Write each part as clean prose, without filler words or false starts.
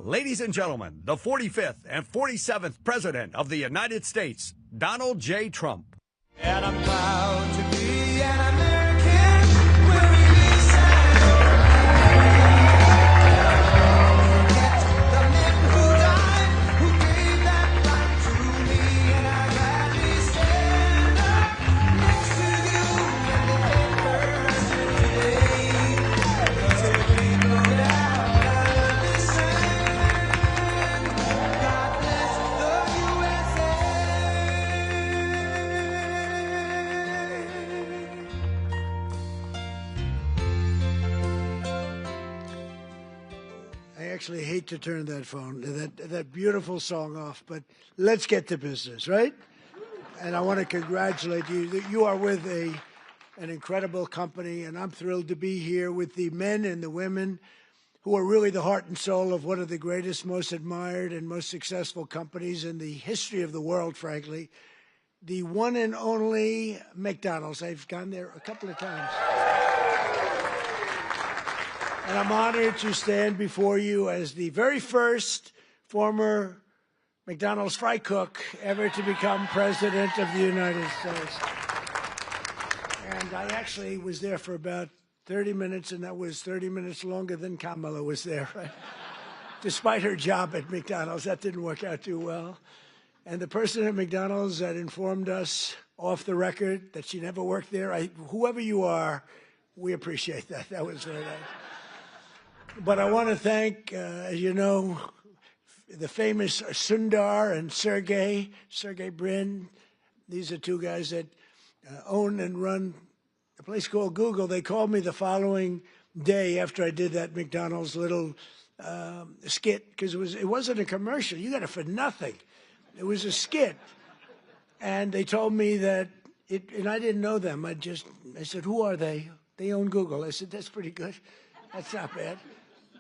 ladies and gentlemen, the 45th and 47th President of the United States, Donald J. Trump. And I'm proud to be an American. We're really sad. The men who died, who gave that right to me, and I gladly stand up next to you in the papers today. Because if we go down this sand, God bless the USA. I actually hate to turn that that beautiful song off, but let's get to business, right? And I want to congratulate you that you are with an incredible company, and I'm thrilled to be here with the men and the women who are really the heart and soul of one of the greatest, most admired, and most successful companies in the history of the world, frankly, the one and only McDonald's. I've gone there a couple of times. And I'm honored to stand before you as the very first former McDonald's fry cook ever to become president of the United States. And I actually was there for about 30 minutes, and that was 30 minutes longer than Kamala was there, right? Despite her job at McDonald's, that didn't work out too well. And the person at McDonald's that informed us off the record that she never worked there, whoever you are, we appreciate that. That was very nice. But I want to thank, as you know, the famous Sundar and Sergey Brin. These are two guys that own and run a place called Google. They called me the following day after I did that McDonald's little skit, because it wasn't a commercial. You got it for nothing. It was a skit. And they told me that, and I didn't know them. I said, who are they? They own Google. I said, that's pretty good. That's not bad.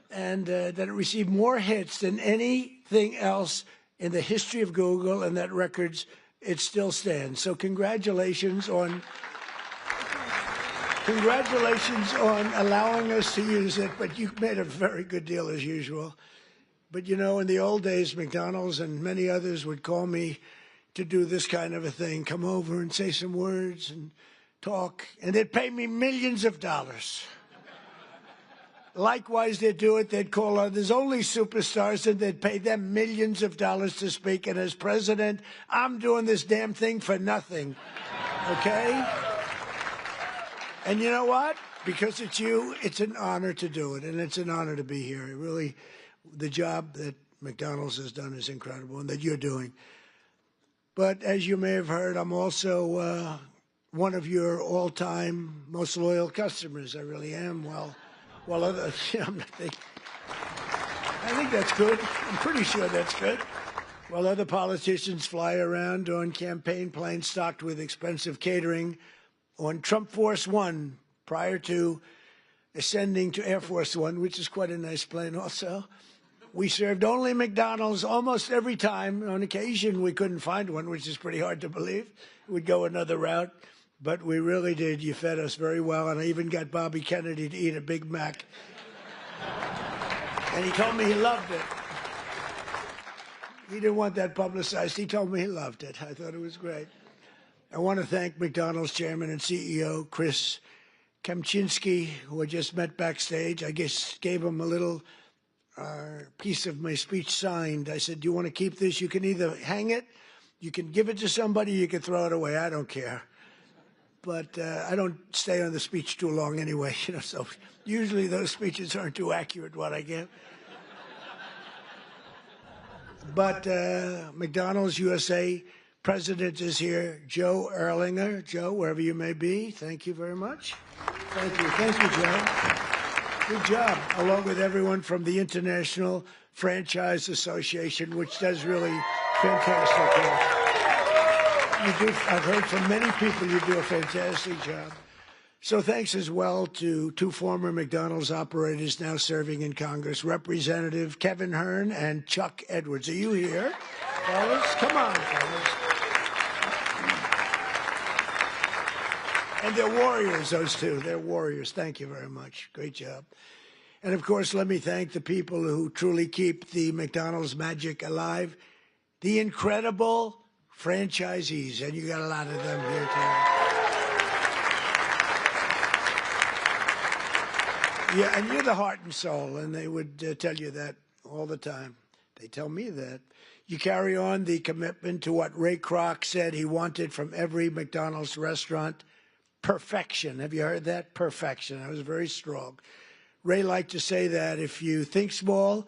And that it received more hits than anything else in the history of Google, and that records, it still stands. So congratulations on allowing us to use it, but you made a very good deal as usual. But you know, in the old days, McDonald's and many others would call me to do this kind of a thing, come over and say some words and talk, and they'd pay me millions of dollars. Likewise, they'd do it. They'd call others, only superstars, and they'd pay them millions of dollars to speak. And as president, I'm doing this damn thing for nothing, okay? And you know what? Because it's you, it's an honor to do it, and it's an honor to be here. Really, the job that McDonald's has done is incredible, and that you're doing. But as you may have heard, I'm also one of your all-time most loyal customers. I really am. Well, I think that's good. I'm pretty sure that's good. While other politicians fly around on campaign planes stocked with expensive catering, on Trump Force One, prior to ascending to Air Force One, which is quite a nice plane also, we served only McDonald's almost every time. On occasion, we couldn't find one, which is pretty hard to believe. We'd go another route. But we really did. You fed us very well, and I even got Bobby Kennedy to eat a Big Mac. And he told me he loved it. He didn't want that publicized. He told me he loved it. I thought it was great. I want to thank McDonald's chairman and CEO, Chris Kempczinski, who I just met backstage. I guess gave him a little piece of my speech signed. I said, do you want to keep this? You can either hang it, you can give it to somebody, you can throw it away. I don't care. But I don't stay on the speech too long anyway, you know, so usually those speeches aren't too accurate, what I give. But McDonald's USA president is here, Joe Erlinger. Joe, wherever you may be, thank you very much. Thank you, Joe. Good job, along with everyone from the International Franchise Association, which does really fantastic work. I've heard from many people you do a fantastic job. So thanks as well to two former McDonald's operators now serving in Congress, Representative Kevin Hern and Chuck Edwards. Are you here, fellas? Come on, fellas. And they're warriors, those two. They're warriors. Thank you very much. Great job. And of course, let me thank the people who truly keep the McDonald's magic alive, the incredible franchisees, and you got a lot of them here tonight. Yeah, and you're the heart and soul, and they would tell you that all the time. They tell me that. You carry on the commitment to what Ray Kroc said he wanted from every McDonald's restaurant, perfection. Have you heard that? Perfection. That was very strong. Ray liked to say that if you think small,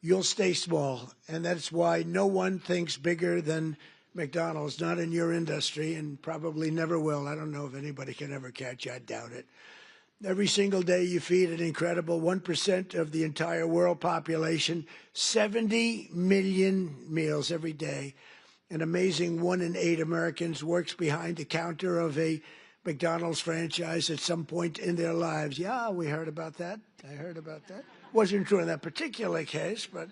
you'll stay small. And that's why no one thinks bigger than McDonald's, not in your industry, and probably never will. I don't know if anybody can ever catch you. I doubt it. Every single day you feed an incredible 1% of the entire world population, 70 million meals every day. An amazing 1 in 8 Americans works behind the counter of a McDonald's franchise at some point in their lives. Yeah, we heard about that. I heard about that. Wasn't true in that particular case, but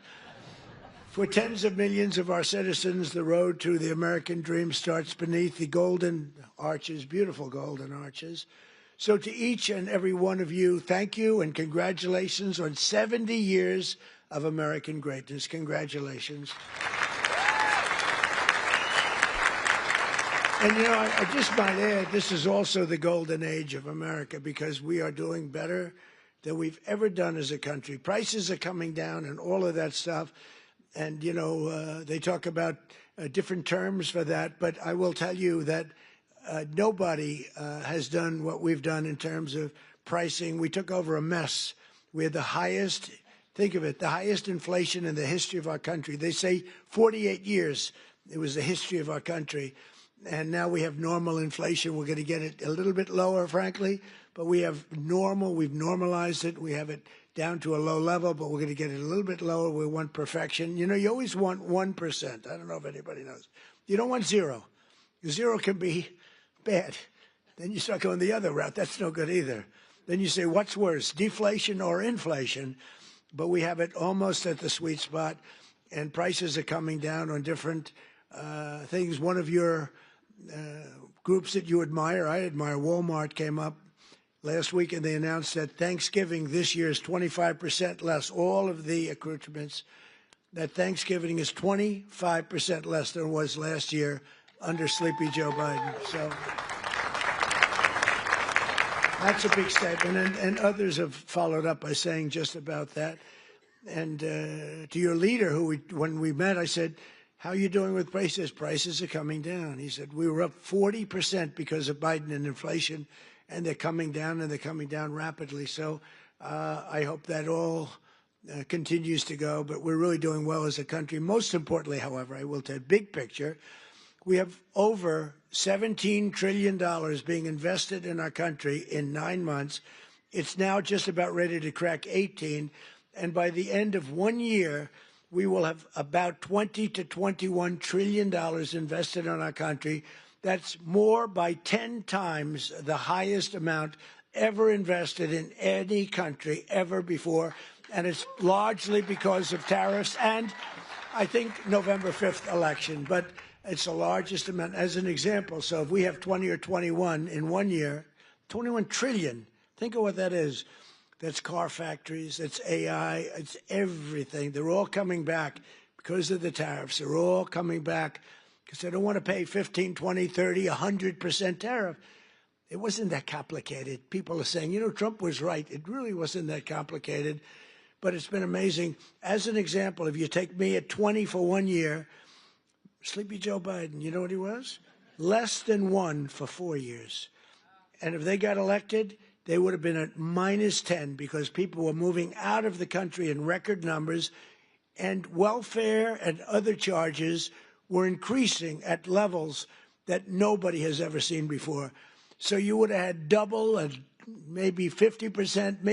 for tens of millions of our citizens, the road to the American dream starts beneath the golden arches, beautiful golden arches. So to each and every one of you, thank you and congratulations on 70 years of American greatness. Congratulations. And, you know, I just might add, this is also the golden age of America because we are doing better than we've ever done as a country. Prices are coming down and all of that stuff. And, you know, they talk about different terms for that. But I will tell you that nobody has done what we've done in terms of pricing. We took over a mess. We had the highest, think of it, the highest inflation in the history of our country. They say 48 years it was the history of our country. And now we have normal inflation. We're going to get it a little bit lower, frankly, but we have normal. We've normalized it. We have it down to a low level, but we're going to get it a little bit lower. We want perfection. You know, you always want 1%. I don't know if anybody knows. You don't want zero. Zero can be bad. Then you start going the other route. That's no good either. Then you say, what's worse, deflation or inflation? But we have it almost at the sweet spot, and prices are coming down on different things. One of your groups that you admire, I admire, Walmart, came up last week, and they announced that Thanksgiving this year is 25% less. All of the accoutrements, that Thanksgiving is 25% less than it was last year under Sleepy Joe Biden. So that's a big statement, and others have followed up by saying just about that. And to your leader, when we met, I said, how are you doing with prices? Prices are coming down. He said, we were up 40% because of Biden and inflation, and they're coming down, and they're coming down rapidly. So I hope that all continues to go, but we're really doing well as a country. Most importantly, however, I will tell you, big picture, we have over $17 trillion being invested in our country in 9 months. It's now just about ready to crack 18. And by the end of 1 year, we will have about $20 to $21 trillion invested in our country. That's more by 10 times the highest amount ever invested in any country ever before. And it's largely because of tariffs and, I think, November 5th election. But it's the largest amount. As an example, so if we have 20 or 21 in 1 year, 21 trillion, think of what that is. That's car factories, that's AI, it's everything. They're all coming back because of the tariffs. They're all coming back because they don't want to pay 15, 20, 30, 100% tariff. It wasn't that complicated. People are saying, you know, Trump was right. It really wasn't that complicated, but it's been amazing. As an example, if you take me at 20 for 1 year, Sleepy Joe Biden, you know what he was? Less than 1 for 4 years. And if they got elected, they would have been at minus 10 because people were moving out of the country in record numbers, and welfare and other charges were increasing at levels that nobody has ever seen before. So you would have had double and maybe 50%,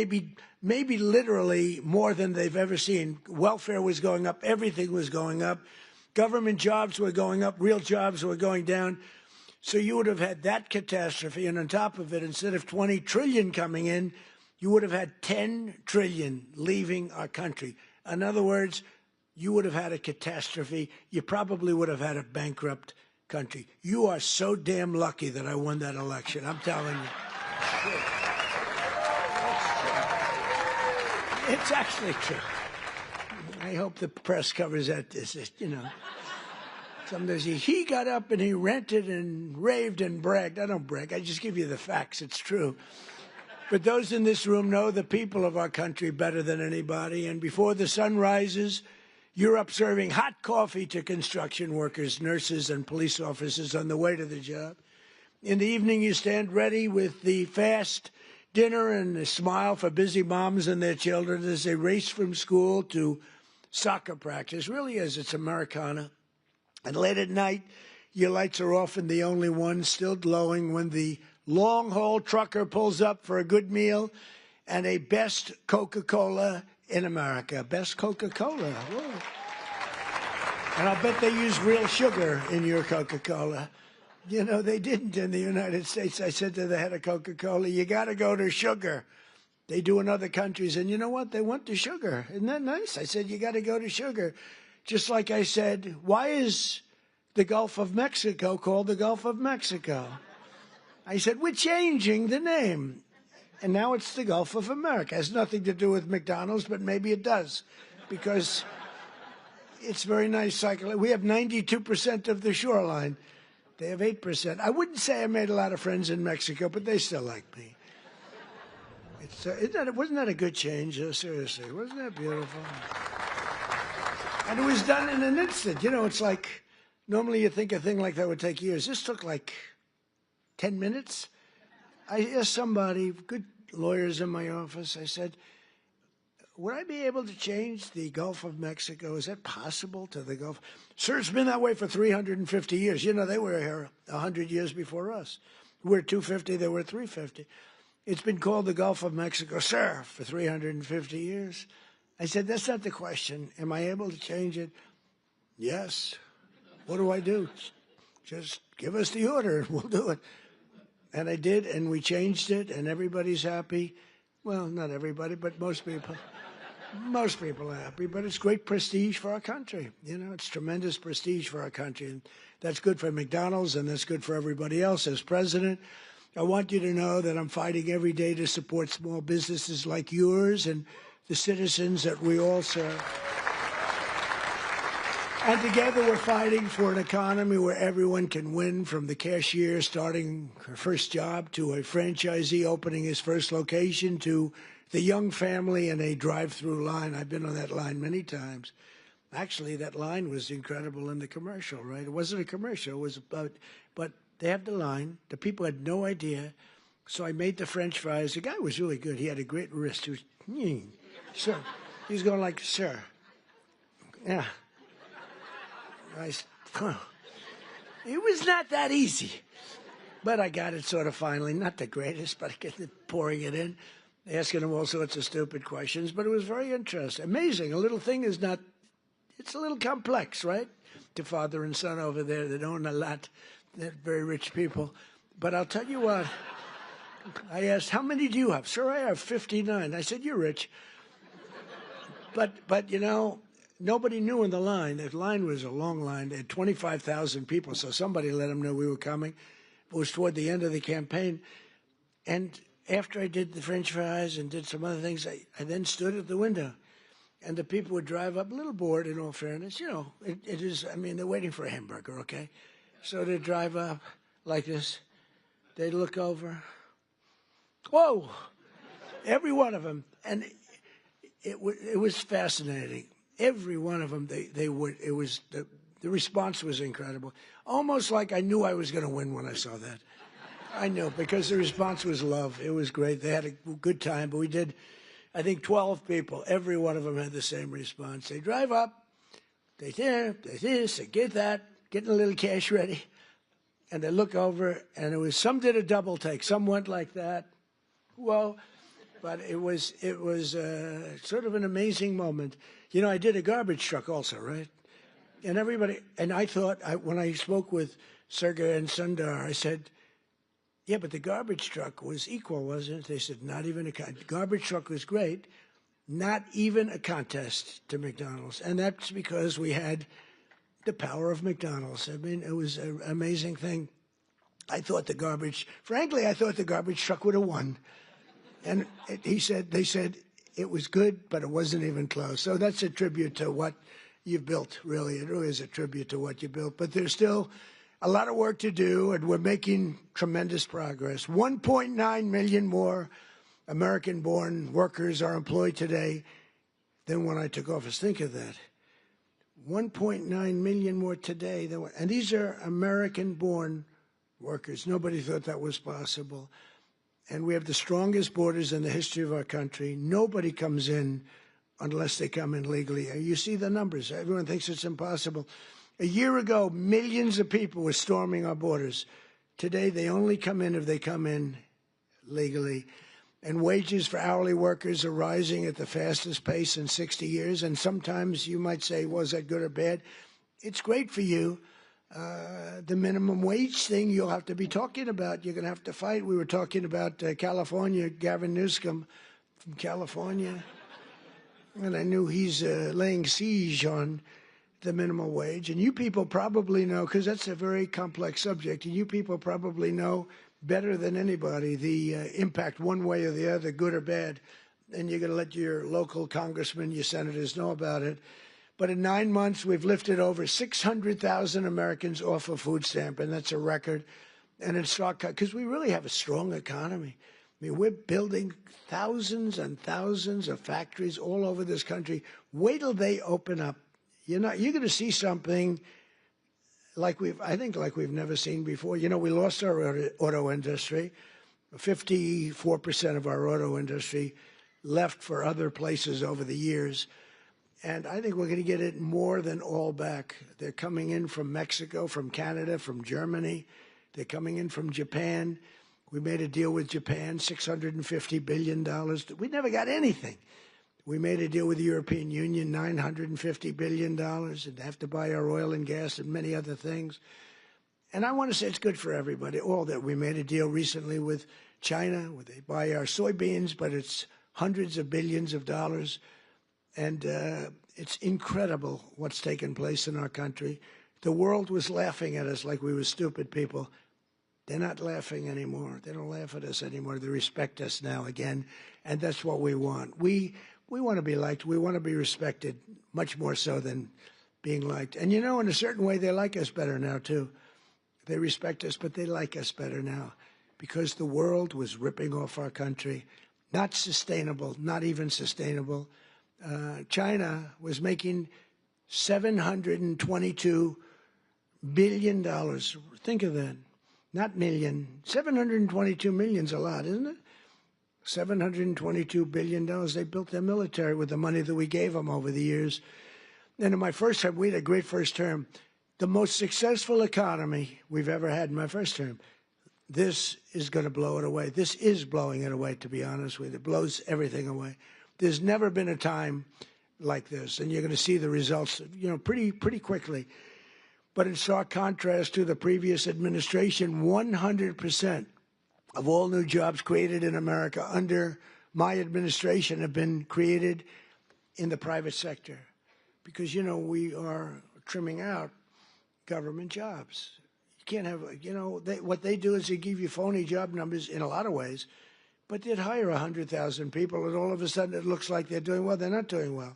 maybe literally more than they've ever seen. Welfare was going up. Everything was going up. Government jobs were going up. Real jobs were going down. So you would have had that catastrophe, and on top of it, instead of 20 trillion coming in, you would have had 10 trillion leaving our country. In other words, you would have had a catastrophe. You probably would have had a bankrupt country. You are so damn lucky that I won that election. I'm telling you. It's actually true. I hope the press covers that. You know, sometimes he got up and he ranted and raved and bragged. I don't brag. I just give you the facts. It's true. But those in this room know the people of our country better than anybody. And before the sun rises, you're up serving hot coffee to construction workers, nurses, and police officers on the way to the job. In the evening, you stand ready with the fast dinner and a smile for busy moms and their children as they race from school to soccer practice. Really is. It's Americana. And late at night, your lights are often the only ones still glowing when the long-haul trucker pulls up for a good meal and a best Coca-Cola in America. Best Coca-Cola. Whoa. And I'll bet they use real sugar in your Coca-Cola. You know, they didn't in the United States. I said to the head of Coca-Cola, you got to go to sugar. They do in other countries. And you know what? They went to sugar. Isn't that nice? I said, you got to go to sugar. Just like I said, why is the Gulf of Mexico called the Gulf of Mexico? I said, we're changing the name. And now it's the Gulf of America. It has nothing to do with McDonald's, but maybe it does. Because it's very nice cycle. We have 92% of the shoreline. They have 8%. I wouldn't say I made a lot of friends in Mexico, but they still like me. Wasn't that a good change? Seriously, wasn't that beautiful? And it was done in an instant. You know, it's like, normally you think a thing like that would take years. This took like 10 minutes. I asked somebody, good lawyers in my office, I said, would I be able to change the Gulf of Mexico? Is that possible to the Gulf? Sir, it's been that way for 350 years. You know, they were here 100 years before us. We're 250, they were 350. It's been called the Gulf of Mexico, sir, for 350 years. I said, that's not the question. Am I able to change it? Yes. What do I do? Just give us the order and we'll do it. And I did, and we changed it, and everybody's happy. Well, not everybody, but most people. Most people are happy, but it's great prestige for our country. You know, it's tremendous prestige for our country. And that's good for McDonald's, and that's good for everybody else. As president, I want you to know that I'm fighting every day to support small businesses like yours and the citizens that we all serve. And together we're fighting for an economy where everyone can win, from the cashier starting her first job to a franchisee opening his first location to the young family in a drive-thru line. I've been on that line many times. Actually, that line was incredible in the commercial, right? It wasn't a commercial. It was about, but they have the line. The people had no idea. So I made the French fries. The guy was really good. He had a great wrist. He was, sir. He was going like, sir. Yeah. It was not that easy. But I got it sort of finally. Not the greatest, but I get it, pouring it in. Asking him all sorts of stupid questions, but it was very interesting. Amazing. A little thing is not, it's a little complex, right? To father and son over there that own a lot. They're very rich people. But I'll tell you what, I asked, how many do you have? Sir, I have 59. I said, you're rich. But you know, nobody knew in the line. The line was a long line. They had 25,000 people, so somebody let them know we were coming. It was toward the end of the campaign. And after I did the French fries and did some other things, I then stood at the window. And the people would drive up, a little bored in all fairness. You know, it is, I mean, they're waiting for a hamburger, okay? So they'd drive up like this. They'd look over. Whoa! Every one of them. And it was fascinating. Every one of them, they would, it was, the response was incredible. Almost like I knew I was going to win when I saw that. I knew, because the response was love. It was great. They had a good time, but we did, I think, 12 people. Every one of them had the same response. They drive up, they this, they get that, getting a little cash ready, and they look over, and it was, some did a double take. Some went like that. Whoa. But it was sort of an amazing moment. You know, I did a garbage truck also, right? And everybody, and I thought, when I spoke with Sergey and Sundar, I said, yeah, but the garbage truck was equal, wasn't it? They said, not even a contest. Garbage truck was great, not even a contest to McDonald's. And that's because we had the power of McDonald's. I mean, it was an amazing thing. I thought the garbage truck would have won. And they said, it was good, but it wasn't even close. So that's a tribute to what you've built, really. It really is a tribute to what you built. But there's still a lot of work to do, and we're making tremendous progress. 1.9 million more American-born workers are employed today than when I took office. Think of that. 1.9 million more today than and these are American-born workers. Nobody thought that was possible. And we have the strongest borders in the history of our country. Nobody comes in unless they come in legally. You see the numbers. Everyone thinks it's impossible. A year ago, millions of people were storming our borders. Today, they only come in if they come in legally. And wages for hourly workers are rising at the fastest pace in 60 years. And sometimes you might say, well, is that good or bad? It's great for you. The minimum wage thing you'll have to be talking about. You're going to have to fight. We were talking about California, Gavin Newsom from California. And I knew he's laying siege on the minimum wage. And you people probably know, because that's a very complex subject, and you people probably know better than anybody the impact one way or the other, good or bad. And you're going to let your local congressmen, your senators know about it. But in 9 months, we've lifted over 600,000 Americans off a food stamp, and that's a record. And in stock, because we really have a strong economy. I mean, we're building thousands and thousands of factories all over this country. Wait till they open up. You're going to see something like I think like we've never seen before. You know, we lost our auto industry. 54% of our auto industry left for other places over the years. And I think we're going to get it more than all back. They're coming in from Mexico, from Canada, from Germany. They're coming in from Japan. We made a deal with Japan, $650 billion. We never got anything. We made a deal with the European Union, $950 billion, and they have to buy our oil and gas and many other things. And I want to say it's good for everybody, all that. We made a deal recently with China, where they buy our soybeans, but it's hundreds of billions of dollars. And it's incredible what's taken place in our country. The world was laughing at us like we were stupid people. They're not laughing anymore. They don't laugh at us anymore. They respect us now again, and that's what we want. We want to be liked. We want to be respected, much more so than being liked. And, you know, in a certain way, they like us better now, too. They respect us, but they like us better now because the world was ripping off our country. Not sustainable, not even sustainable. China was making $722 billion. Think of that. Not million. 722 million's a lot, isn't it? $722 billion. They built their military with the money that we gave them over the years. And in my first term, we had a great first term. The most successful economy we've ever had in my first term. This is going to blow it away. This is blowing it away, to be honest with you. It blows everything away. There's never been a time like this, and you're going to see the results, you know, pretty quickly. But in stark contrast to the previous administration, 100% of all new jobs created in America under my administration have been created in the private sector. Because, you know, we are trimming out government jobs. You can't have, you know, what they do is they give you phony job numbers in a lot of ways, but they'd hire 100,000 people, and all of a sudden it looks like they're doing well. They're not doing well,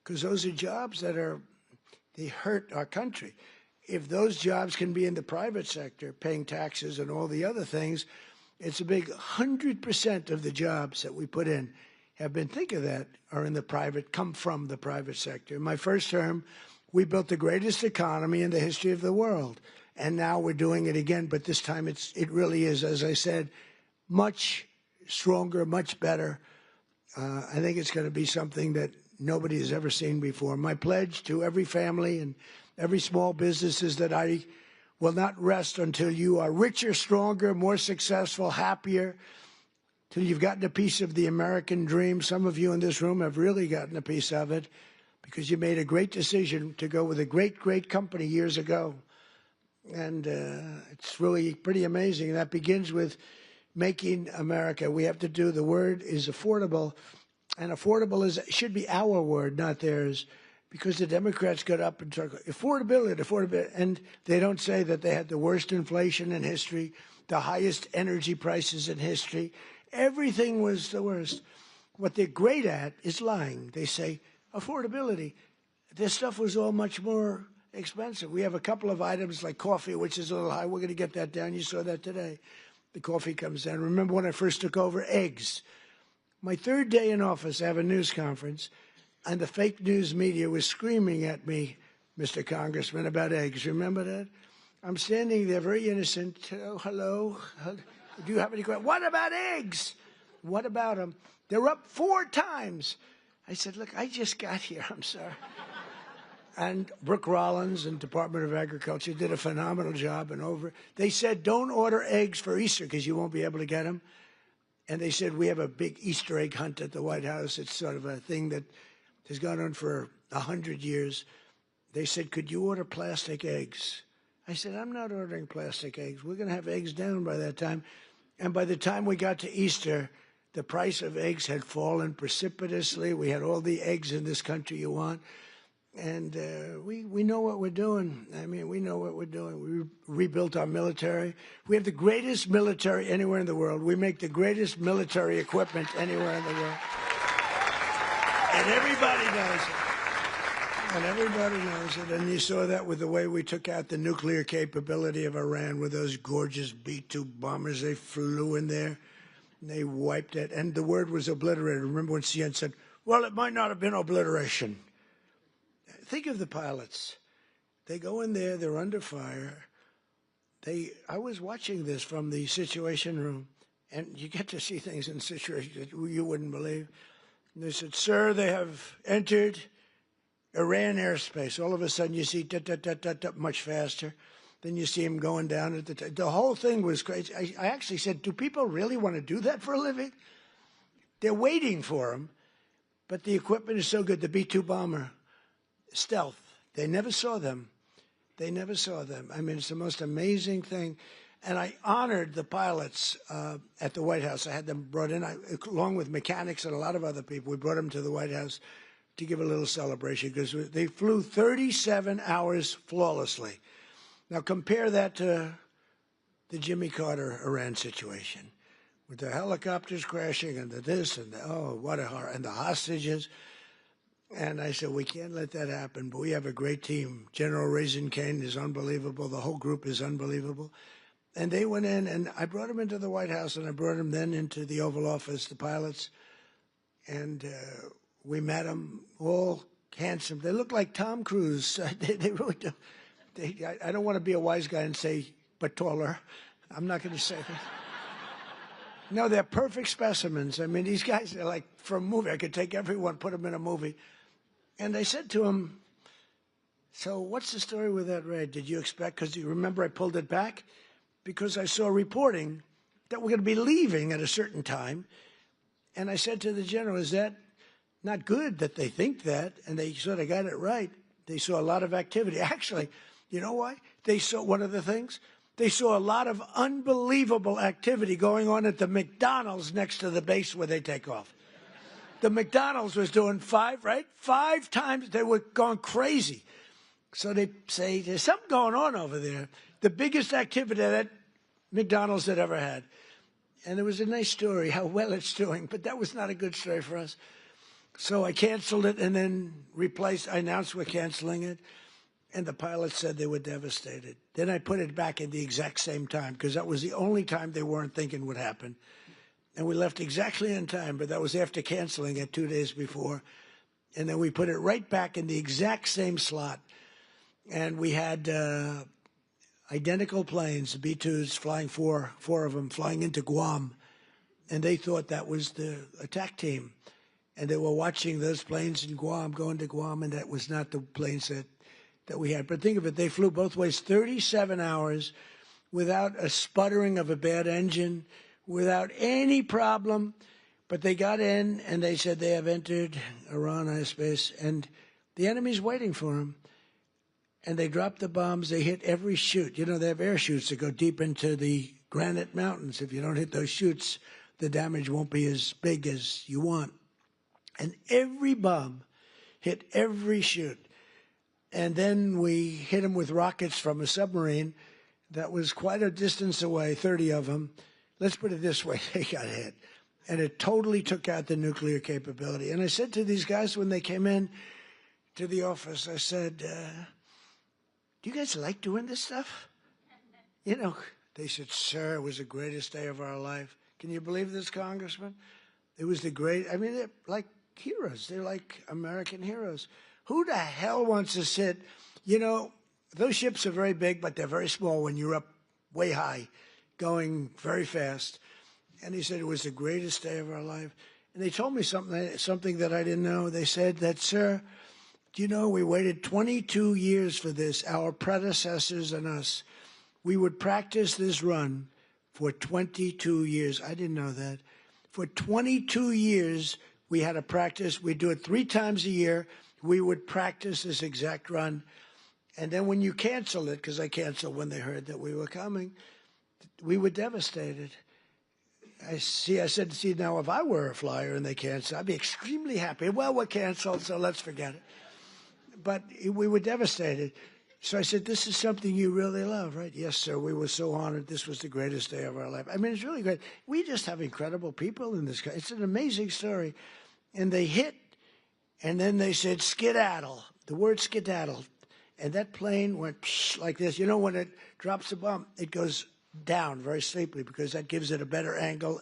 because those are jobs that they hurt our country. If those jobs can be in the private sector, paying taxes and all the other things, it's a big 100% of the jobs that we put in have been, think of that, are in the private, come from the private sector. In my first term, we built the greatest economy in the history of the world. And now we're doing it again, but this time it really is, as I said, much stronger, much better. I think it's going to be something that nobody has ever seen before. My pledge to every family and every small business is that I will not rest until you are richer, stronger, more successful, happier, till you've gotten a piece of the American dream. Some of you in this room have really gotten a piece of it because you made a great decision to go with a great, great company years ago. And it's really pretty amazing. That begins with making America. We have to do, the word is affordable, and affordable should be our word, not theirs. Because the Democrats got up and talked affordability, and they don't say that they had the worst inflation in history, the highest energy prices in history. Everything was the worst. What they're great at is lying. They say, affordability. This stuff was all much more expensive. We have a couple of items like coffee, which is a little high. We're going to get that down. You saw that today. The coffee comes down. Remember when I first took over? Eggs. My third day in office, I have a news conference, and the fake news media was screaming at me, Mr. Congressman, about eggs. Remember that? I'm standing there very innocent. Oh, hello. Do you have any questions? What about eggs? What about them? They're up 4 times. I said, look, I just got here. I'm sorry. And Brooke Rollins and Department of Agriculture did a phenomenal job. And they said, don't order eggs for Easter because you won't be able to get them. And they said, we have a big Easter egg hunt at the White House. It's sort of a thing that has gone on for 100 years. They said, could you order plastic eggs? I said, I'm not ordering plastic eggs. We're going to have eggs down by that time. And by the time we got to Easter, the price of eggs had fallen precipitously. We had all the eggs in this country you want. And we know what we're doing. I mean, we know what we're doing. We rebuilt our military. We have the greatest military anywhere in the world. We make the greatest military equipment anywhere in the world. And everybody knows it. And everybody knows it. And you saw that with the way we took out the nuclear capability of Iran with those gorgeous B-2 bombers. They flew in there and they wiped it. And the word was obliterated. Remember when CNN said, well, it might not have been obliteration. Think of the pilots. They go in there, they're under fire. I was watching this from the Situation Room, and you get to see things in situations that you wouldn't believe. And they said, sir, they have entered Iran airspace. All of a sudden you see much faster. Then you see them going down at the whole thing was crazy. I actually said, do people really want to do that for a living? They're waiting for them, but the equipment is so good. The B-2 bomber. Stealth. They never saw them. They never saw them. I mean, it's the most amazing thing. And I honored the pilots at the White House. I had them brought in, along with mechanics and a lot of other people. We brought them to the White House to give a little celebration because they flew 37 hours flawlessly. Now compare that to the Jimmy Carter Iran situation with the helicopters crashing and the this and the, oh, what a horror, and the hostages. And I said, we can't let that happen, but we have a great team. General Raisin Kane is unbelievable. The whole group is unbelievable. And they went in, and I brought them into the White House, and I brought them then into the Oval Office, the pilots. And we met them, all handsome. They look like Tom Cruise. They really do. I don't want to be a wise guy and say, but taller. I'm not going to say that. No, they're perfect specimens. I mean, these guys are like from a movie. I could take everyone, put them in a movie. And I said to him, so what's the story with that raid? Did you expect, because you remember I pulled it back? Because I saw reporting that we're going to be leaving at a certain time. And I said to the general, is that not good that they think that? And they sort of got it right. They saw a lot of activity. Actually, you know why? They saw one of the things. They saw a lot of unbelievable activity going on at the McDonald's next to the base where they take off. The McDonald's was doing 5 times. They were going crazy. So they say, there's something going on over there. The biggest activity that McDonald's had ever had. And it was a nice story, how well it's doing. But that was not a good story for us. So I canceled it and then I announced we're canceling it. And the pilots said they were devastated. Then I put it back at the exact same time because that was the only time they weren't thinking would happen. And we left exactly in time, but that was after canceling it 2 days before. And then we put it right back in the exact same slot. And we had identical planes, B-2s, flying four of them, flying into Guam. And they thought that was the attack team. And they were watching those planes in Guam, going to Guam, and that was not the planes that we had. But think of it, they flew both ways 37 hours without a sputtering of a bad engine, without any problem. But they got in and they said they have entered Iran airspace and the enemy's waiting for them. And they dropped the bombs. They hit every chute. You know, they have air chutes that go deep into the granite mountains. If you don't hit those chutes, the damage won't be as big as you want. And every bomb hit every chute. And then we hit them with rockets from a submarine that was quite a distance away, 30 of them. Let's put it this way, they got hit. and it totally took out the nuclear capability. And I said to these guys when they came in to the office, I said, do you guys like doing this stuff? You know, they said, sir, it was the greatest day of our life. Can you believe this, Congressman? It was the great, I mean, they're like heroes. They're like American heroes. Who the hell wants to sit, you know, those ships are very big, but they're very small when you're up way high, going very fast. And he said, it was the greatest day of our life. And they told me something that I didn't know. They said that, sir, do you know, we waited 22 years for this, our predecessors and us. We would practice this run for 22 years. I didn't know that. For 22 years, we had to practice. We'd do it 3 times a year. We would practice this exact run. And then when you cancel it, because I canceled when they heard that we were coming, we were devastated. I said, see, now if I were a flyer and they canceled, I'd be extremely happy. Well, we're canceled, so let's forget it. But we were devastated. So I said, this is something you really love, right? Yes, sir. We were so honored. This was the greatest day of our life. I mean, it's really great. We just have incredible people in this country. It's an amazing story. And they hit, and then they said, skedaddle, the word skedaddle. And that plane went like this. You know, when it drops a bomb, it goes down very steeply because that gives it a better angle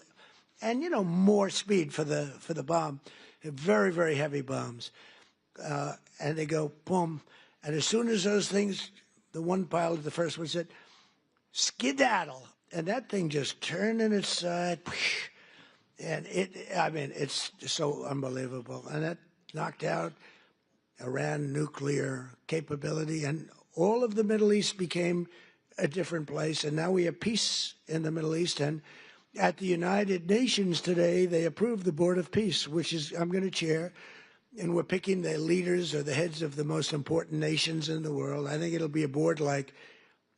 and, you know, more speed for the bomb. Very, very heavy bombs. And they go, boom. And as soon as those things, the one pilot, the first one said, skedaddle. And that thing just turned in its side. And it's so unbelievable. And that knocked out Iran nuclear capability. And all of the Middle East became a different place. And now we have peace in the Middle East. And at the United Nations today, they approved the Board of Peace, which is I'm going to chair. And we're picking the leaders or the heads of the most important nations in the world. I think it'll be a board like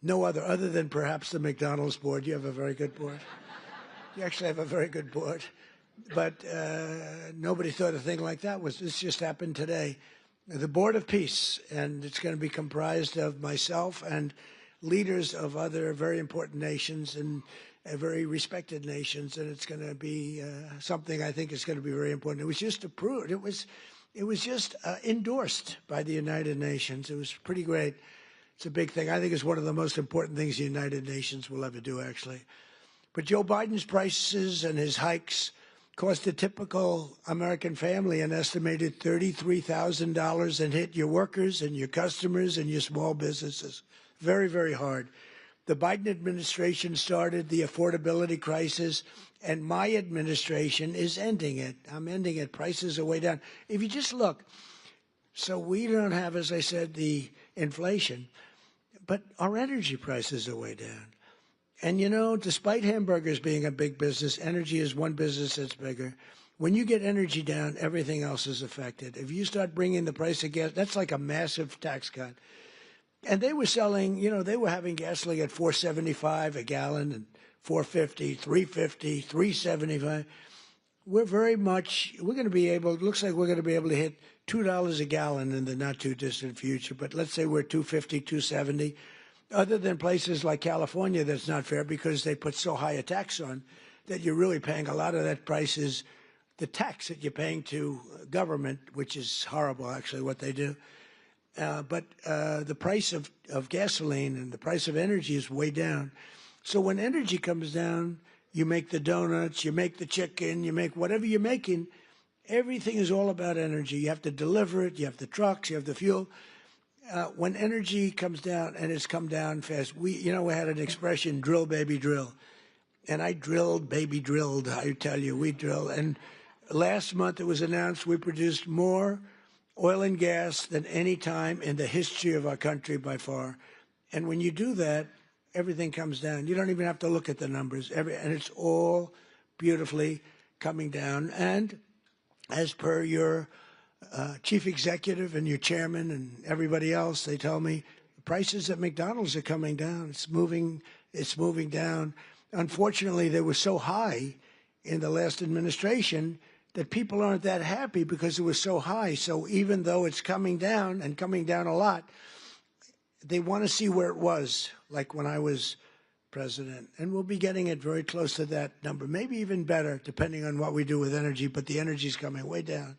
no other than perhaps the McDonald's board. You have a very good board. You actually have a very good board. But nobody thought a thing like that was. This just happened today. The Board of Peace, and it's going to be comprised of myself and leaders of other very important nations and very respected nations. And it's going to be something I think is going to be very important. It was just approved. It was just endorsed by the United Nations. It was pretty great. It's a big thing. I think it's one of the most important things the United Nations will ever do, actually. But Joe Biden's prices and his hikes cost a typical American family an estimated $33,000 and hit your workers and your customers and your small businesses. Very, very hard. The Biden administration started the affordability crisis, and my administration is ending it. I'm ending it. Prices are way down. If you just look, so we don't have, as I said, the inflation, but our energy prices are way down. And, you know, despite hamburgers being a big business, energy is one business that's bigger. When you get energy down, everything else is affected. If you start bringing the price of gas, that's like a massive tax cut. And they were selling, you know, they were having gasoline at $4.75 a gallon and $4.50, $3.50, $3.75. We're going to be able, it looks like we're going to be able to hit $2 a gallon in the not too distant future. But let's say we're $2.50, $2.70. Other than places like California, that's not fair because they put so high a tax on that you're really paying a lot of that price is the tax that you're paying to government, which is horrible, actually, what they do. But the price of gasoline and the price of energy is way down. So when energy comes down, you make the donuts, you make the chicken, you make whatever you're making. Everything is all about energy. You have to deliver it. You have the trucks. You have the fuel. When energy comes down, and it's come down fast, we had an expression, drill, baby, drill. And I drilled, baby, drilled. I tell you, we drilled. And last month it was announced we produced more oil and gas than any time in the history of our country by far. And when you do that, everything comes down. You don't even have to look at the numbers. And it's all beautifully coming down. And as per your chief executive and your chairman and everybody else, they tell me the prices at McDonald's are coming down. It's moving down. Unfortunately, they were so high in the last administration that people aren't that happy because it was so high. So even though it's coming down and coming down a lot, they want to see where it was, like when I was president, and we'll be getting it very close to that number, maybe even better, depending on what we do with energy, but the energy's coming way down.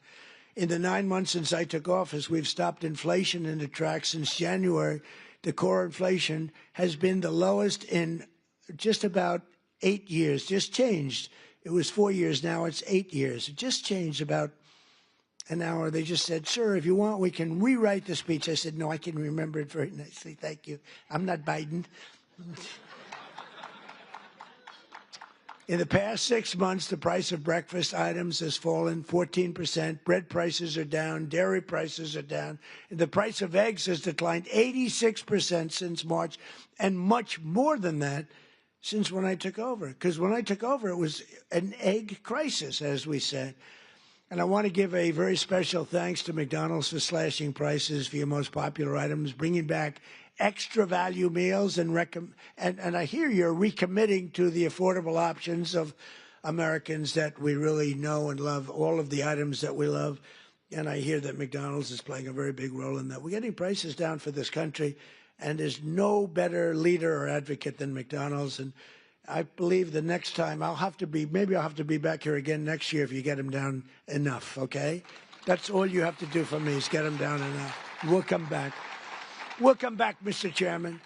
In the 9 months since I took office, we've stopped inflation in the tracks. Since January, the core inflation has been the lowest in just about 8 years, just changed. It was 4 years, now it's 8 years. It just changed about an hour. They just said, sir, if you want, we can rewrite the speech. I said, no, I can remember it very nicely. Thank you. I'm not Biden. In the past 6 months, the price of breakfast items has fallen 14%. Bread prices are down. Dairy prices are down. And the price of eggs has declined 86% since March, and much more than that since when I took over. Because when I took over, it was an egg crisis, as we said. And I want to give a very special thanks to McDonald's for slashing prices for your most popular items, bringing back extra value meals, and I hear you're recommitting to the affordable options of Americans that we really know and love, all of the items that we love. And I hear that McDonald's is playing a very big role in that. We're getting prices down for this country, and there's no better leader or advocate than McDonald's. And I believe the nenext time maybe I'll have to be back here again next year if you get them down enough, okay? That's all you have to do for me is get them down enough. We'll come back. We'll come back, Mr. Chairman.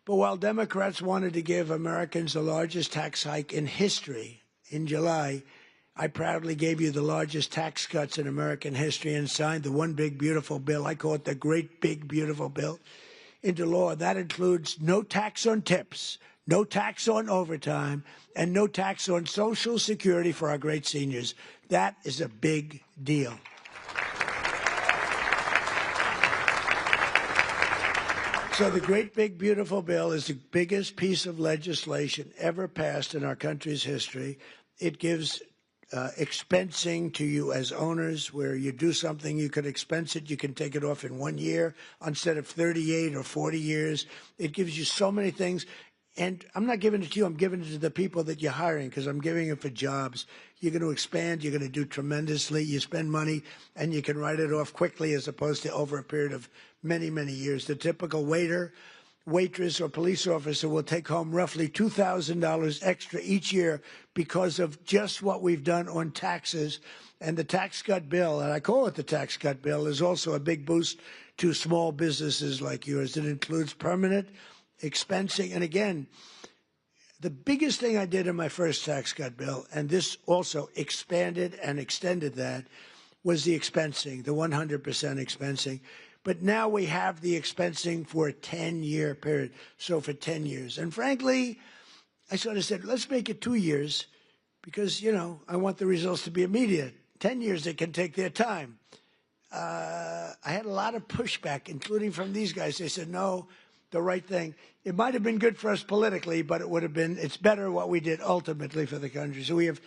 But while Democrats wanted to give Americans the largest tax hike in history in July, I proudly gave you the largest tax cuts in American history and signed the one big beautiful bill, I call it the great big beautiful bill, into law. That includes no tax on tips, no tax on overtime, and no tax on Social Security for our great seniors. That is a big deal. So the great big beautiful bill is the biggest piece of legislation ever passed in our country's history. It gives expensing to you as owners, where you do something, you can expense it, you can take it off in 1 year instead of 38 or 40 years. It gives you so many things. And I'm not giving it to you, I'm giving it to the people that you're hiring, because I'm giving it for jobs. You're going to expand, you're going to do tremendously, you spend money, and you can write it off quickly as opposed to over a period of many, many years. The typical waiter, waitress, or police officer will take home roughly $2,000 extra each year because of just what we've done on taxes. And the tax cut bill, and I call it the tax cut bill, is also a big boost to small businesses like yours. It includes permanent expensing. And again, the biggest thing I did in my first tax cut bill, and this also expanded and extended that, was the expensing, the 100% expensing. But now we have the expensing for a 10-year period, so for 10 years. And frankly, I sort of said, let's make it 2 years because, I want the results to be immediate. 10 years, they can take their time. I had a lot of pushback, including from these guys. They said, no, the right thing. It might have been good for us politically, but it's better what we did ultimately for the country. So we have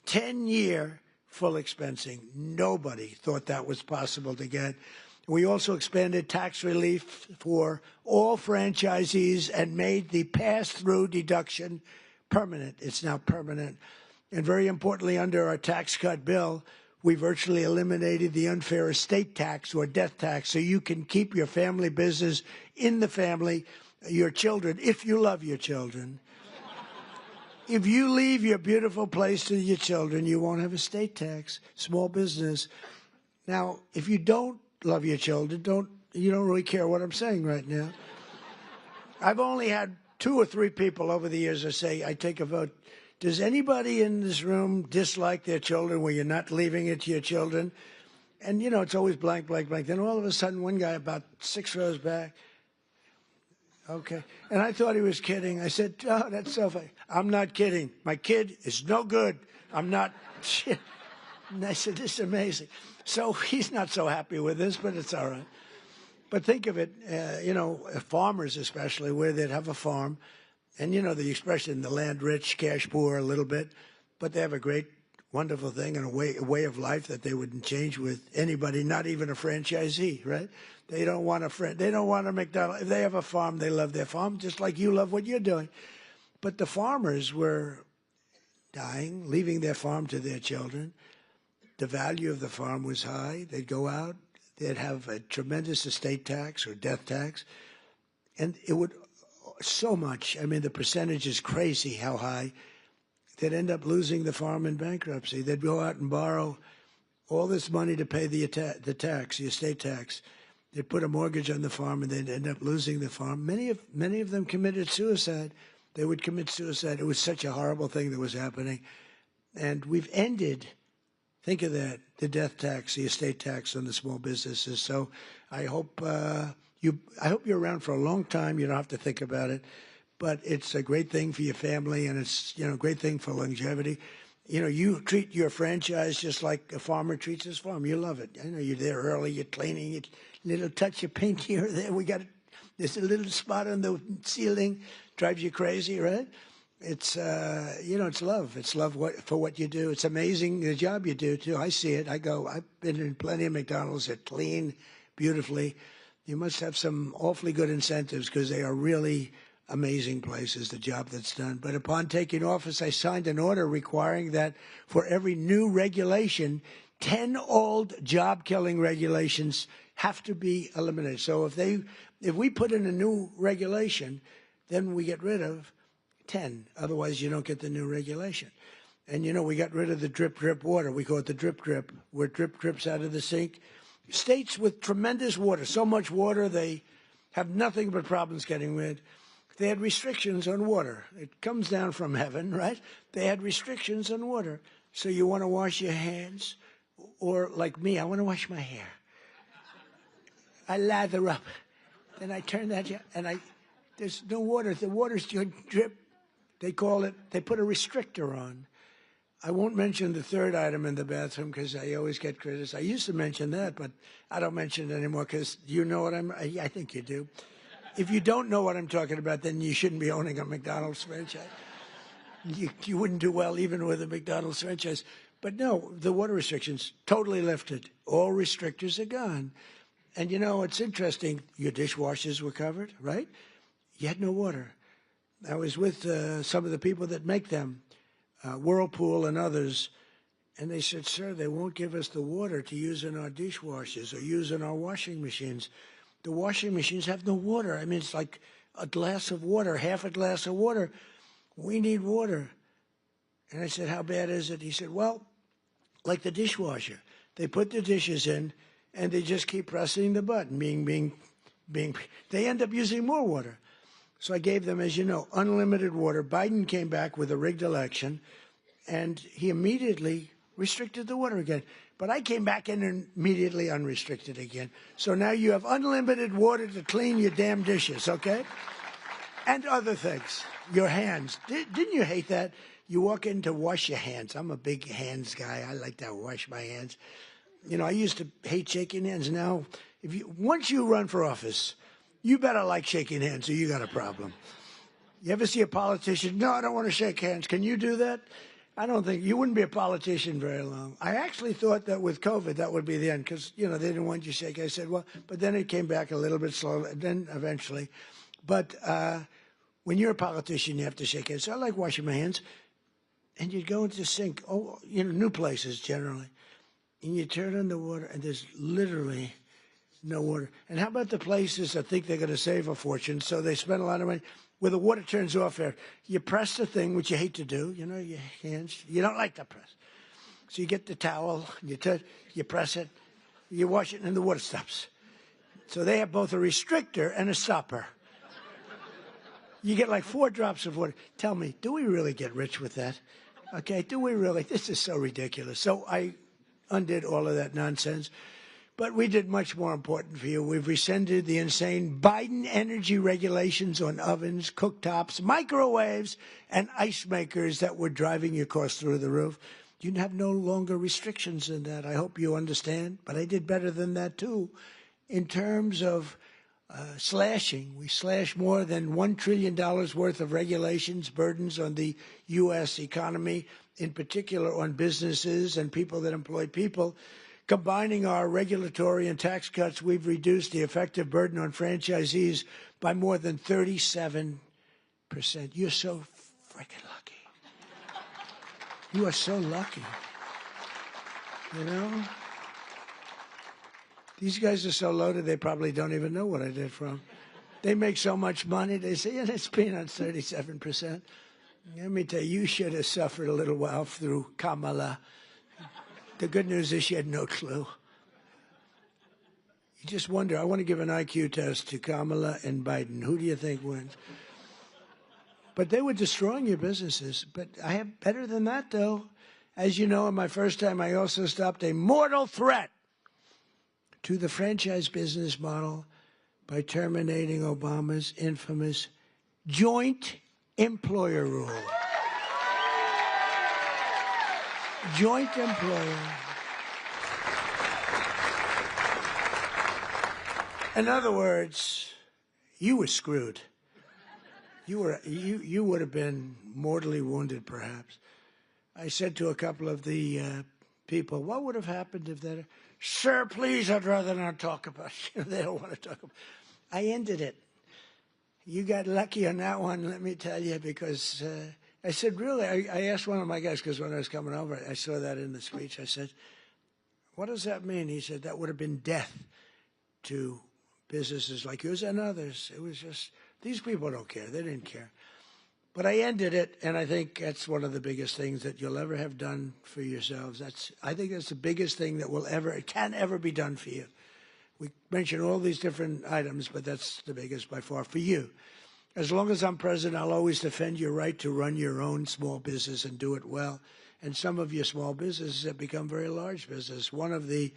10-year full expensing. Nobody thought that was possible to get. We also expanded tax relief for all franchisees and made the pass-through deduction permanent. It's now permanent. And very importantly, under our tax cut bill, we virtually eliminated the unfair estate tax or death tax, so you can keep your family business in the family, your children, if you love your children. If you leave your beautiful place to your children, you won't have estate tax, small business. Now, if you don't love your children, you don't really care what I'm saying right now. I've only had 2 or 3 people over the years that say, I take a vote. Does anybody in this room dislike their children where you're not leaving it to your children? And, it's always blank, blank, blank. Then all of a sudden, one guy about 6 rows back, okay. And I thought he was kidding. I said, oh, that's so funny. I'm not kidding. My kid is no good. I'm not. And I said, this is amazing. So he's not so happy with this, but it's all right. But think of it, farmers especially, where they'd have a farm. And the expression, the land rich, cash poor a little bit. But they have a great, wonderful thing and a way of life that they wouldn't change with anybody, not even a franchisee, right? They don't want they don't want a McDonald's. If they have a farm, they love their farm, just like you love what you're doing. But the farmers were dying, leaving their farm to their children. The value of the farm was high. They'd go out. They'd have a tremendous estate tax or death tax. And it would so much. I mean, the percentage is crazy how high. They'd end up losing the farm in bankruptcy. They'd go out and borrow all this money to pay the tax, the estate tax. They'd put a mortgage on the farm, and they'd end up losing the farm. Many of them committed suicide. They would commit suicide. It was such a horrible thing that was happening. And we've ended, think of that, the death tax, the estate tax on the small businesses. So I hope you're around for a long time. You don't have to think about it. But it's a great thing for your family, and it's, a great thing for longevity. You treat your franchise just like a farmer treats his farm. You love it. You're there early, you're cleaning it, little touch of paint here or there. There's a little spot on the ceiling, drives you crazy, right? It's, it's love. It's love for what you do. It's amazing the job you do, too. I see it. I've been in plenty of McDonald's that clean beautifully. You must have some awfully good incentives because they are really amazing places, the job that's done. But upon taking office, I signed an order requiring that for every new regulation, 10 old job-killing regulations have to be eliminated. So if we put in a new regulation, then we get rid of 10. Otherwise, you don't get the new regulation. And, we got rid of the drip water. We call it the drip, where drip drips out of the sink. States with tremendous water, so much water, they have nothing but problems getting rid. They had restrictions on water. It comes down from heaven, right? They had restrictions on water. So you want to wash your hands, or like me, I want to wash my hair. I lather up. Then I turn that, and there's no water. The water's drip. They put a restrictor on. I won't mention the third item in the bathroom because I always get criticized. I used to mention that, but I don't mention it anymore because you know what I think you do. If you don't know what I'm talking about, then you shouldn't be owning a McDonald's franchise. You wouldn't do well even with a McDonald's franchise. But no, the water restrictions totally lifted. All restrictors are gone. And it's interesting. Your dishwashers were covered, right? You had no water. I was with some of the people that make them, Whirlpool and others, and they said, sir, they won't give us the water to use in our dishwashers or use in our washing machines. The washing machines have no water. I mean, it's like a glass of water, half a glass of water. We need water. And I said, how bad is it? He said, well, like the dishwasher. They put the dishes in, and they just keep pressing the button, they end up using more water. So I gave them, as you know, unlimited water. Biden came back with a rigged election, and he immediately restricted the water again. But I came back in and immediately unrestricted again. So now you have unlimited water to clean your damn dishes, okay? And other things. Your hands. Didn't you hate that? You walk in to wash your hands. I'm a big hands guy. I like to wash my hands. I used to hate shaking hands. Now, once you run for office, you better like shaking hands or you got a problem. You ever see a politician? No, I don't want to shake hands. Can you do that? I don't think you wouldn't be a politician very long. I actually thought that with COVID, that would be the end because, they didn't want you to shake. I said, well, but then it came back a little bit slowly, then eventually. But when you're a politician, you have to shake hands. So I like washing my hands. And you'd go into the sink, new places generally. And you turn on the water, and there's literally no water. And how about the places that think they're going to save a fortune, so they spend a lot of money, where the water turns off there. You press the thing, which you hate to do, your hands. You don't like to press. So you get the towel, you press it, you wash it, and the water stops. So they have both a restrictor and a stopper. You get like 4 drops of water. Tell me, do we really get rich with that? Okay, do we really? This is so ridiculous. So I undid all of that nonsense. But we did much more important for you. We've rescinded the insane Biden energy regulations on ovens, cooktops, microwaves, and ice makers that were driving your costs through the roof. You have no longer restrictions in that. I hope you understand. But I did better than that, too. In terms of slashing, we slashed more than $1 trillion worth of regulations, burdens on the U.S. economy, in particular on businesses and people that employ people. Combining our regulatory and tax cuts, we've reduced the effective burden on franchisees by more than 37%. You're so freaking lucky. You are so lucky. These guys are so loaded, they probably don't even know what I did for them. They make so much money. They say, yeah, it's peanuts, 37%. Let me tell you, you should have suffered a little while through Kamala. The good news is she had no clue. You just wonder, I want to give an IQ test to Kamala and Biden. Who do you think wins? But they were destroying your businesses. But I have better than that, though. As you know, in my first time, I also stopped a mortal threat to the franchise business model by terminating Obama's infamous joint employer rule. Joint employer. In other words, you were screwed. You would have been mortally wounded, perhaps. I said to a couple of the people, what would have happened if that? Sir, please, I'd rather not talk about it. They don't want to talk about it. I ended it. You got lucky on that one, let me tell you, because I said, really, I asked one of my guys, because when I was coming over, I saw that in the speech. I said, what does that mean? He said, that would have been death to businesses like yours and others. It was just, these people don't care. They didn't care. But I ended it, and I think that's one of the biggest things that you'll ever have done for yourselves. I think that's the biggest thing that it can ever be done for you. We mentioned all these different items, but that's the biggest by far for you. As long as I'm president, I'll always defend your right to run your own small business and do it well. And some of your small businesses have become very large business. One of the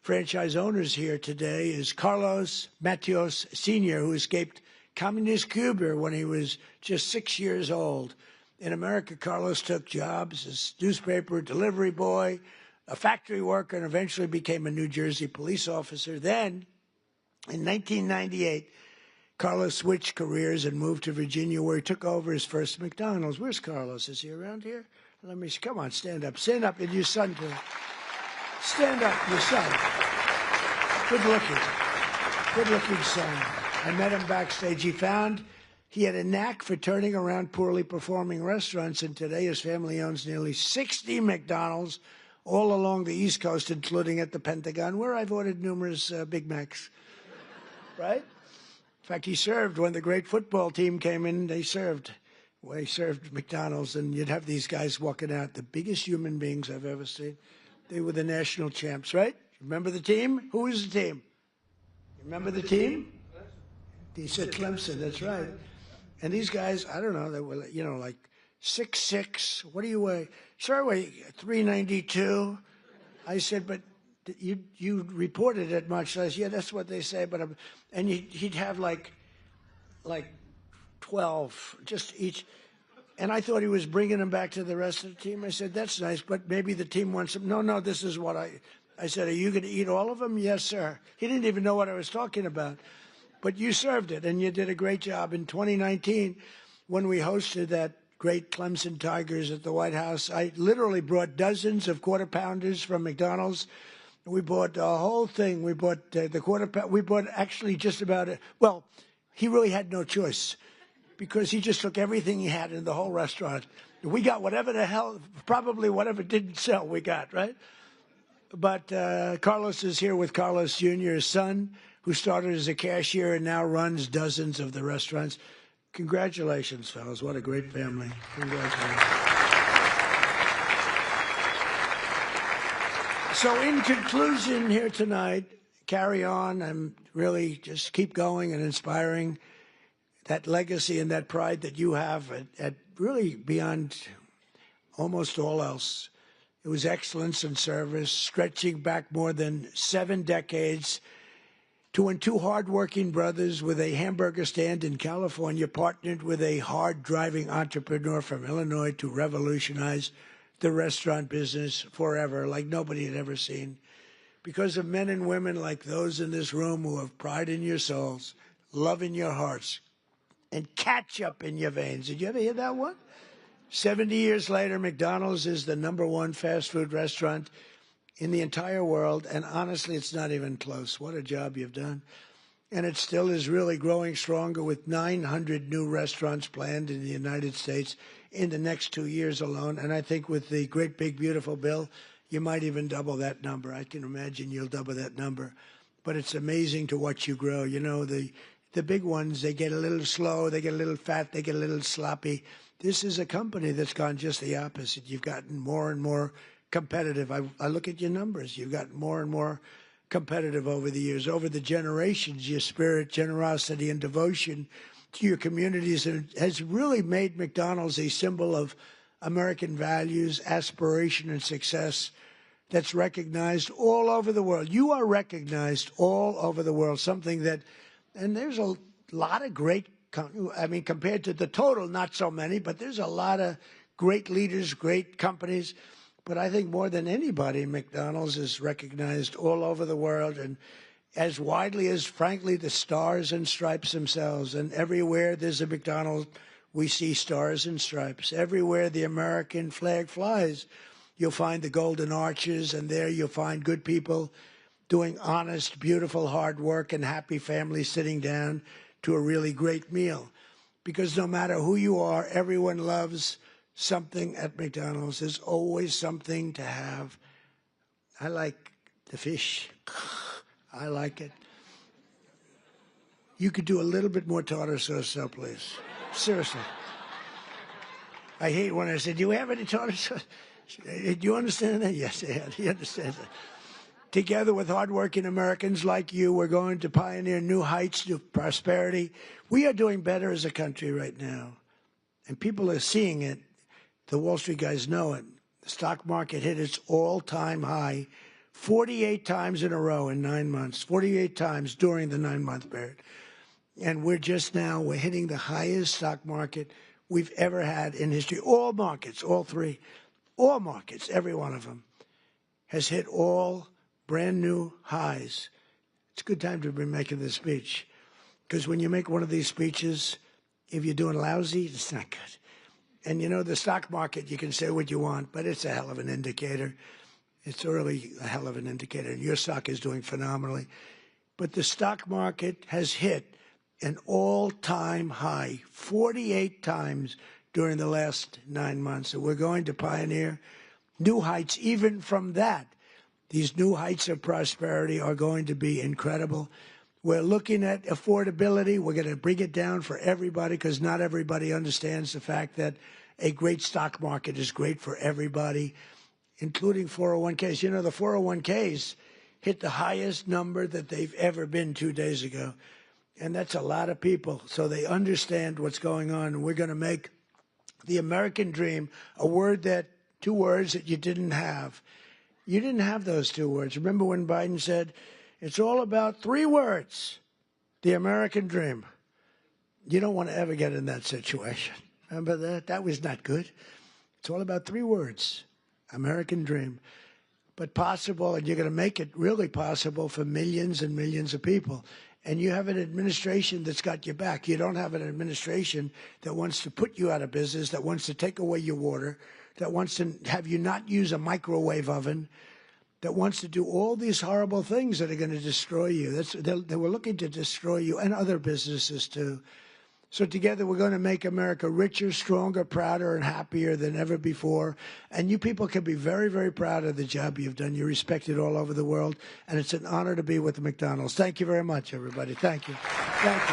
franchise owners here today is Carlos Matios Sr., who escaped communist Cuba when he was just 6 years old. In America, Carlos took jobs as newspaper delivery boy, a factory worker, and eventually became a New Jersey police officer. Then, in 1998, Carlos switched careers and moved to Virginia, where he took over his first McDonald's. Where's Carlos? Is he around here? Let me see. Come on, stand up. Stand up, and your son too. Stand up, your son. Good-looking son. I met him backstage. He had a knack for turning around poorly performing restaurants, and today his family owns nearly 60 McDonald's all along the East Coast, including at the Pentagon, where I've ordered numerous Big Macs. Right? In fact, he served when the great football team came in. They served McDonald's, and you'd have these guys walking out, the biggest human beings I've ever seen. They were the national champs, right? Remember the team? Who was the team? Remember the team? He said Clemson, that's right. And these guys, I don't know, they were, like 6'6". What do you weigh? Sir, I weigh 392. I said, but you reported it much less. Yeah, that's what they say. But and he'd have like 12, just each. And I thought he was bringing them back to the rest of the team. I said, that's nice, but maybe the team wants them. No, this is what I said, are you going to eat all of them? Yes, sir. He didn't even know what I was talking about. But you served it, and you did a great job. In 2019, when we hosted that great Clemson Tigers at the White House, I literally brought dozens of Quarter Pounders from McDonald's. We bought the whole thing. We bought the Quarter Pounder. We bought actually just about it. Well, he really had no choice because he just took everything he had in the whole restaurant. We got whatever the hell, probably whatever didn't sell, we got, right? But Carlos is here with Carlos Jr., his son, who started as a cashier and now runs dozens of the restaurants. Congratulations, fellas. What a great family. Congratulations. So in conclusion here tonight, carry on and really just keep going and inspiring that legacy and that pride that you have at really beyond almost all else. It was excellence and service, stretching back more than 7 decades to when 2 hardworking brothers with a hamburger stand in California partnered with a hard-driving entrepreneur from Illinois to revolutionize the restaurant business forever, like nobody had ever seen. Because of men and women like those in this room who have pride in your souls, love in your hearts, and ketchup in your veins. Did you ever hear that one? 70 years later, McDonald's is the #1 fast food restaurant in the entire world, and honestly, it's not even close. What a job you've done. And it still is really growing stronger with 900 new restaurants planned in the United States in the next 2 years alone. And I think with the great, big, beautiful bill, you might even double that number. I can imagine you'll double that number. But it's amazing to watch you grow. You know, the the big ones, they get a little slow, they get a little fat, they get a little sloppy. This is a company that's gone just the opposite. You've gotten more and more competitive. I look at your numbers. You've gotten more and more competitive over the years, over the generations. Your spirit, generosity, and devotion to your communities has really made McDonald's a symbol of American values, aspiration, and success that's recognized all over the world. You are recognized all over the world, something that, and there's a lot of great, I mean, compared to the total, not so many, but there's a lot of great leaders, great companies. But I think more than anybody, McDonald's is recognized all over the world, and as widely as, frankly, the stars and stripes themselves. And everywhere there's a McDonald's, we see stars and stripes. Everywhere the American flag flies, you'll find the golden arches, and there you'll find good people doing honest, beautiful, hard work, and happy families sitting down to a really great meal. Because no matter who you are, everyone loves something at McDonald's. There's always something to have. I like the fish. I like it. You could do a little bit more tartar sauce, though, please. Seriously. I hate when I say, do you have any tartar sauce? Do you understand that? Yes, he understands that. Together with hardworking Americans like you, we're going to pioneer new heights of prosperity. We are doing better as a country right now, and people are seeing it. The Wall Street guys know it. The stock market hit its all-time high 48 times in a row in 9 months, 48 times during the 9-month period. And we're hitting the highest stock market we've ever had in history. All markets, all three, all markets, every one of them, has hit all brand new highs. It's a good time to be making this speech, because when you make one of these speeches, if you're doing lousy, it's not good. And, you know, the stock market, you can say what you want, but it's a hell of an indicator. It's really a hell of an indicator. And your stock is doing phenomenally. But the stock market has hit an all-time high 48 times during the last 9 months. And we're going to pioneer new heights even from that. These new heights of prosperity are going to be incredible. We're looking at affordability. We're going to bring it down for everybody, because not everybody understands the fact that a great stock market is great for everybody, including 401ks. You know, the 401ks hit the highest number that they've ever been 2 days ago. And that's a lot of people. So they understand what's going on. And we're going to make the American dream two words that you didn't have. You didn't have those 2 words. Remember when Biden said, it's all about 3 words, the American dream. You don't want to ever get in that situation. Remember that? That was not good. It's all about 3 words, American dream. But possible, and you're going to make it really possible for millions and millions of people. And you have an administration that's got your back. You don't have an administration that wants to put you out of business, that wants to take away your water, that wants to have you not use a microwave oven, that wants to do all these horrible things that are going to destroy you. They were looking to destroy you and other businesses too. So together we're going to make America richer, stronger, prouder, and happier than ever before. And you people can be very, very proud of the job you've done. You're respected all over the world, and it's an honor to be with the McDonald's. Thank you very much, everybody. Thank you. Thank you.